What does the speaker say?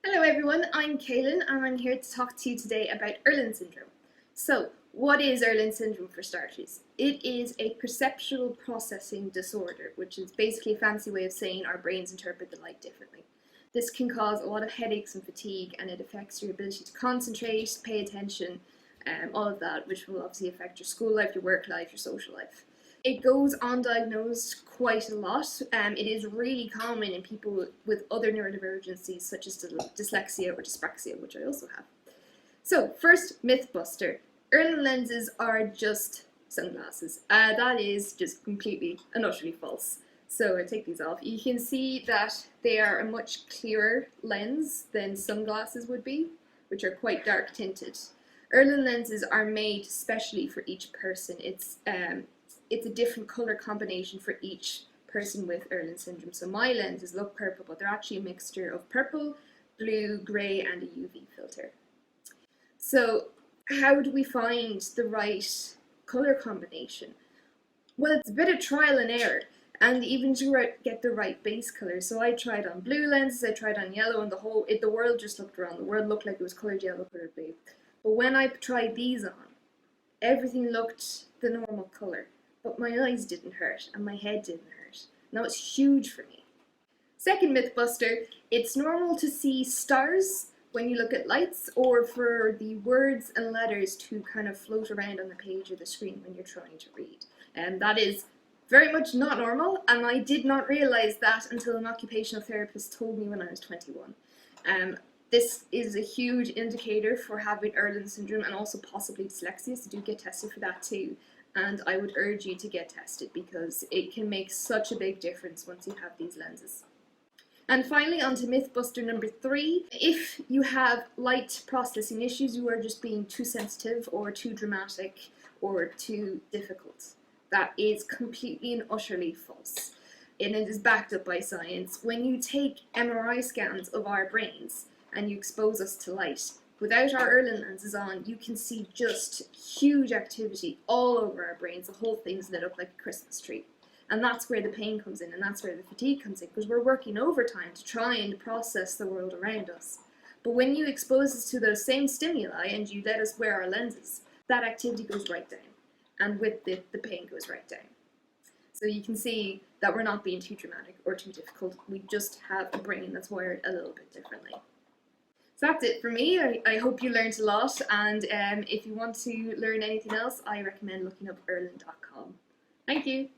Hello everyone, I'm Caoilinn and I'm here to talk to you today about Irlen Syndrome. So, what is Irlen Syndrome for starters? It is a perceptual processing disorder, which is basically a fancy way of saying our brains interpret the light differently. This can cause a lot of headaches and fatigue, and it affects your ability to concentrate, pay attention, all of that, which will obviously affect your school life, your work life, your social life. It goes undiagnosed quite a lot. It is really common in people with other neurodivergencies such as dyslexia or dyspraxia, which I also have. So first, Mythbuster. Irlen lenses are just sunglasses. That is just completely and utterly false. So I take these off. You can see that they are a much clearer lens than sunglasses would be, which are quite dark tinted. Irlen lenses are made specially for each person. It's a different colour combination for each person with Irlen syndrome. So my lenses look purple, but they're actually a mixture of purple, blue, grey and a UV filter. So how do we find the right colour combination? Well, it's a bit of trial and error, and even to get the right base colour. So I tried on blue lenses, I tried on yellow, and the world just looked wrong. The world looked like it was coloured yellow, coloured blue. But when I tried these on, everything looked the normal colour. But my eyes didn't hurt and my head didn't hurt. And that was huge for me. Second Mythbuster, it's normal to see stars when you look at lights, or for the words and letters to kind of float around on the page or the screen when you're trying to read. And that is very much not normal, and I did not realise that until an occupational therapist told me when I was 21. This is a huge indicator for having Irlen syndrome and also possibly dyslexia, so do get tested for that too. And I would urge you to get tested because it can make such a big difference once you have these lenses. And finally, on to Mythbuster number 3. If you have light processing issues, you are just being too sensitive or too dramatic or too difficult. That is completely and utterly false. And it is backed up by science. When you take MRI scans of our brains and you expose us to light, without our Irlen lenses on, you can see just huge activity all over our brains. The whole thing's lit up like a Christmas tree. And that's where the pain comes in, and that's where the fatigue comes in, because we're working overtime to try and process the world around us. But when you expose us to those same stimuli and you let us wear our lenses, that activity goes right down. And with the pain goes right down. So you can see that we're not being too dramatic or too difficult. We just have a brain that's wired a little bit differently. So that's it for me. I hope you learned a lot, and if you want to learn anything else, I recommend looking up irlen.com. Thank you.